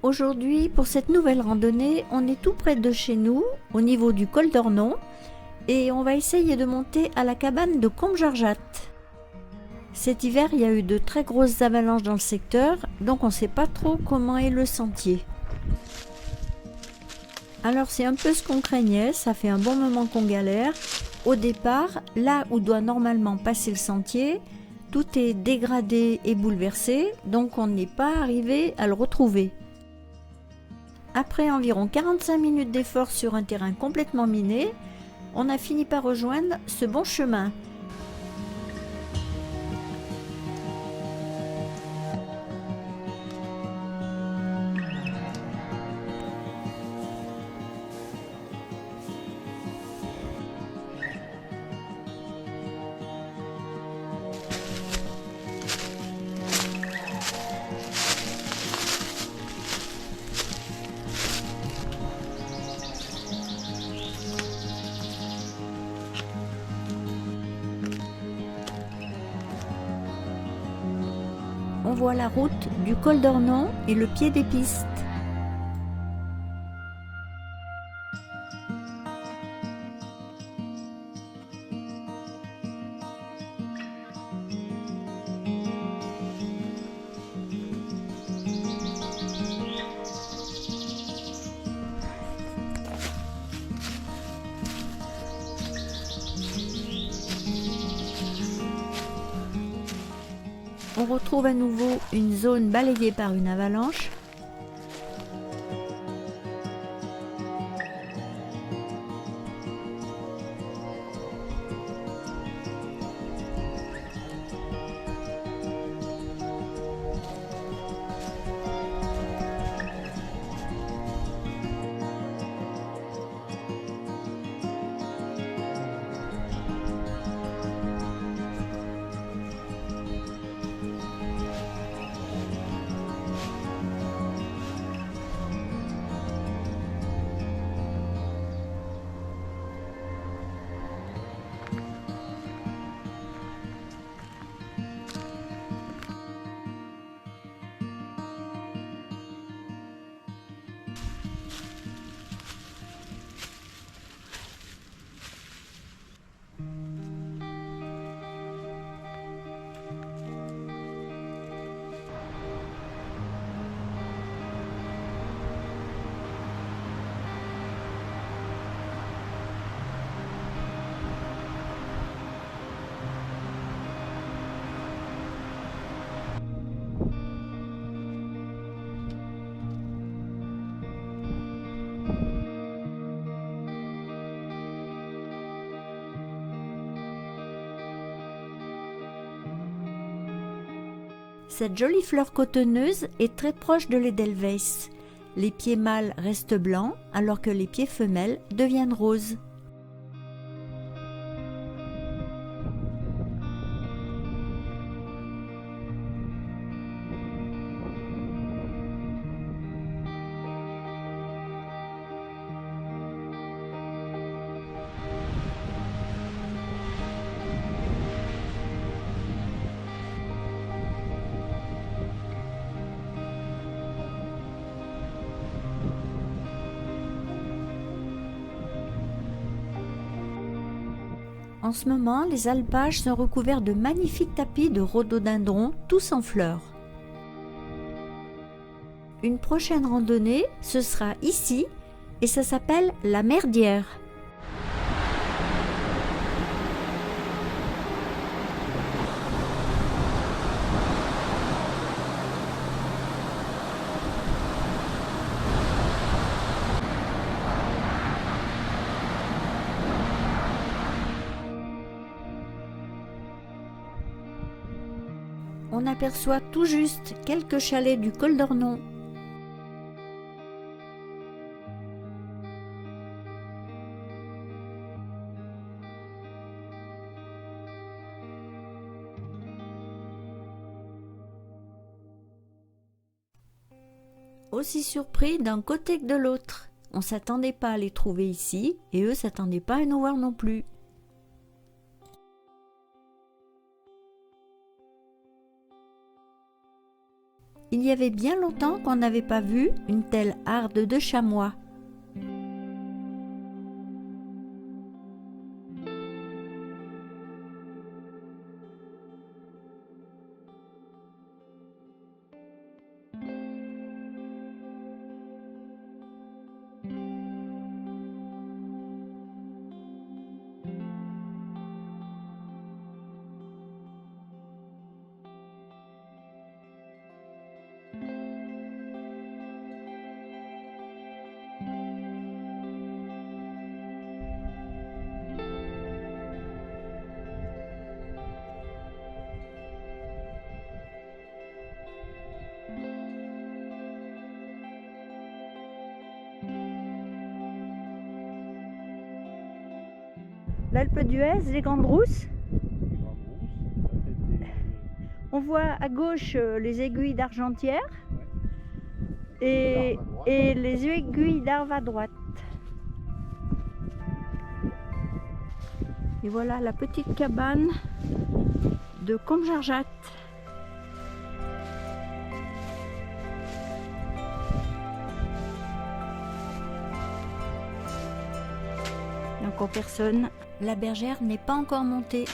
Aujourd'hui, pour cette nouvelle randonnée, on est tout près de chez nous, au niveau du col d'Ornon, et on va essayer de monter à la cabane de Combe-Jarjat. Cet hiver, il y a eu de très grosses avalanches dans le secteur, donc on ne sait pas trop comment est le sentier. Alors c'est un peu ce qu'on craignait, ça fait un bon moment qu'on galère. Au départ, là où doit normalement passer le sentier, tout est dégradé et bouleversé, donc on n'est pas arrivé à le retrouver. Après environ 45 minutes d'effort sur un terrain complètement miné, on a fini par rejoindre ce bon chemin. On voit la route du col d'Ornon et le pied des pistes. On retrouve à nouveau une zone balayée par une avalanche. Cette jolie fleur cotonneuse est très proche de l'Edelweiss. Les pieds mâles restent blancs alors que les pieds femelles deviennent roses. En ce moment, les alpages sont recouverts de magnifiques tapis de rhododendrons, tous en fleurs. Une prochaine randonnée, ce sera ici, et ça s'appelle la Merdière. On aperçoit tout juste quelques chalets du col d'Ornon. Aussi surpris d'un côté que de l'autre. On ne s'attendait pas à les trouver ici et eux ne s'attendaient pas à nous voir non plus. Il y avait bien longtemps qu'on n'avait pas vu une telle harde de chamois. L'Alpe d'Huez, les Grandes Rousses. On voit à gauche les aiguilles d'Argentière et les aiguilles d'Arve à droite. Et voilà la petite cabane de Comjarjat. Il n'y a encore personne. La bergère n'est pas encore montée.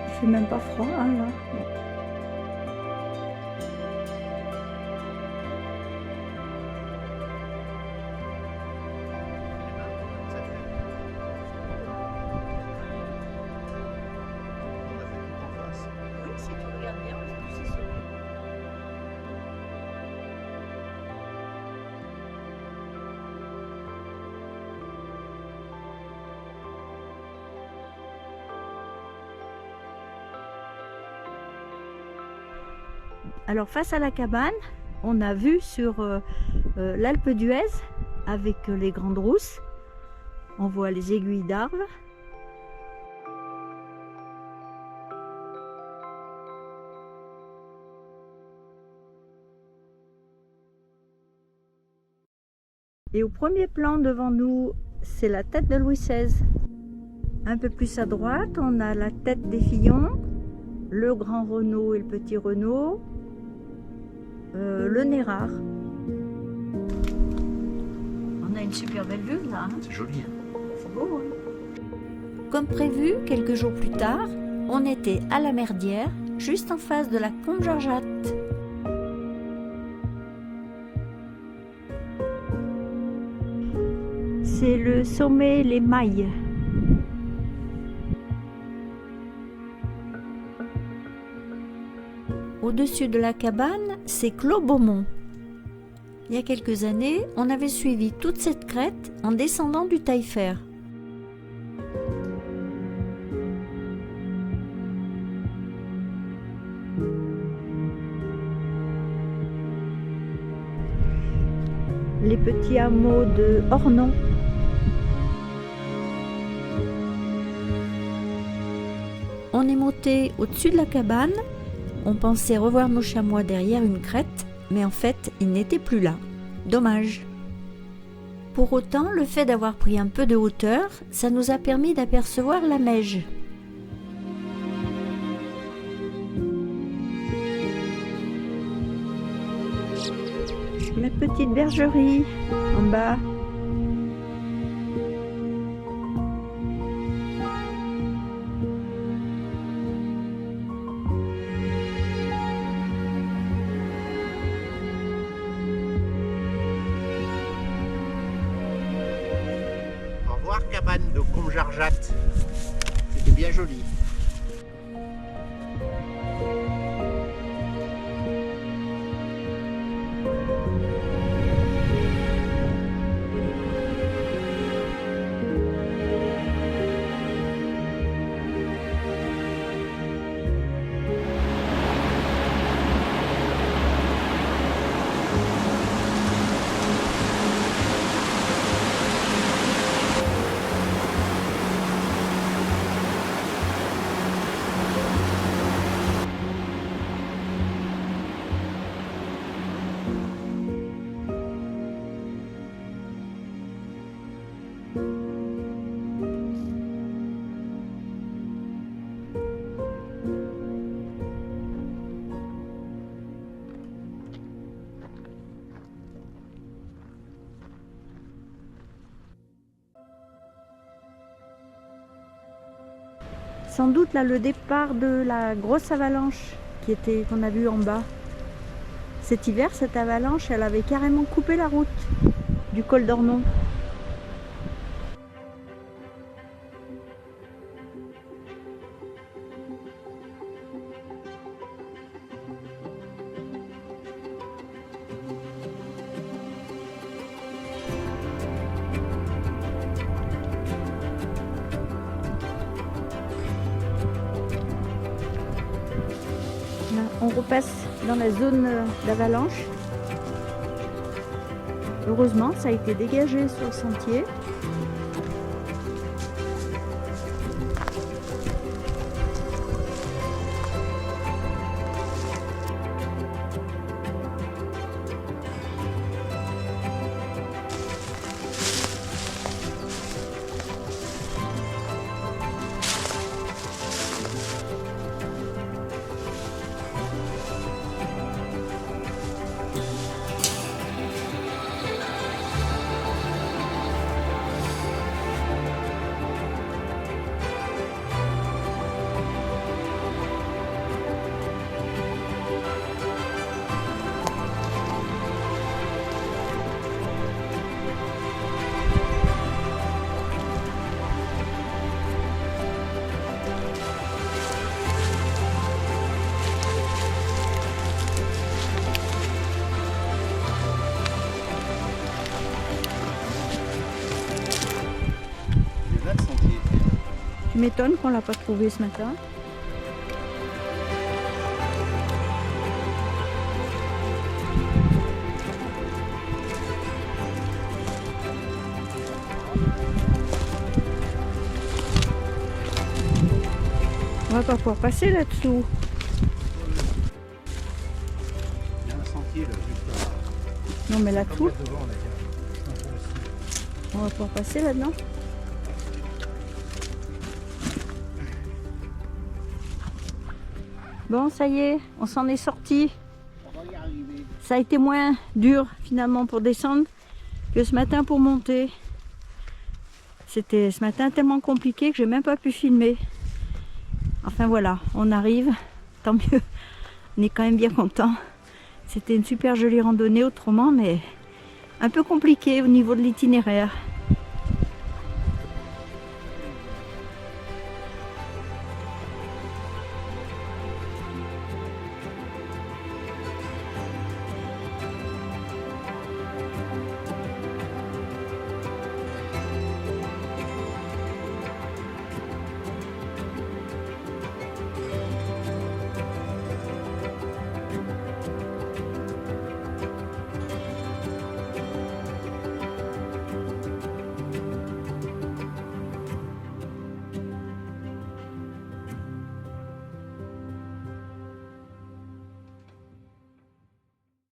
Il fait même pas froid hein, là. Alors face à la cabane, on a vu sur l'Alpe d'Huez avec les Grandes Rousses. On voit les aiguilles d'Arve. Et au premier plan devant nous, c'est la tête de Louis XVI. Un peu plus à droite, on a la tête des Fillons, le grand Renaud et le petit Renaud. Le Nérard. On a une super belle vue là. Hein, c'est joli. C'est beau. Hein, comme prévu, quelques jours plus tard, on était à la Merdière, juste en face de la Comjarjat. C'est le sommet Les Mailles. Au-dessus de la cabane, c'est Clos Beaumont. Il y a quelques années, on avait suivi toute cette crête en descendant du Taillefer. Les petits hameaux de Ornon. On est monté au-dessus de la cabane. On pensait revoir nos chamois derrière une crête, mais en fait, ils n'étaient plus là. Dommage. Pour autant, le fait d'avoir pris un peu de hauteur, ça nous a permis d'apercevoir la Meije. La petite bergerie en bas. Cabane de Comjarjat, c'était bien joli. Sans doute là le départ de la grosse avalanche qu'on a vue en bas. Cet hiver, cette avalanche, elle avait carrément coupé la route du col d'Ornon. Là, on repasse dans la zone d'avalanche. Heureusement, ça a été dégagé sur le sentier. Tu m'étonnes qu'on ne l'a pas trouvé ce matin. On va pas pouvoir passer là-dessous. Il y a un sentier là, juste là. Non mais là-dessous, Devant, là, il y a un peu aussi. on va pouvoir passer là-dedans. Bon, ça y est, on s'en est sorti. On va y arriver. Ça a été moins dur finalement pour descendre que ce matin pour monter. C'était ce matin tellement compliqué que j'ai même pas pu filmer. Enfin voilà, on arrive, tant mieux. On est quand même bien content. C'était une super jolie randonnée autrement, mais un peu compliqué au niveau de l'itinéraire.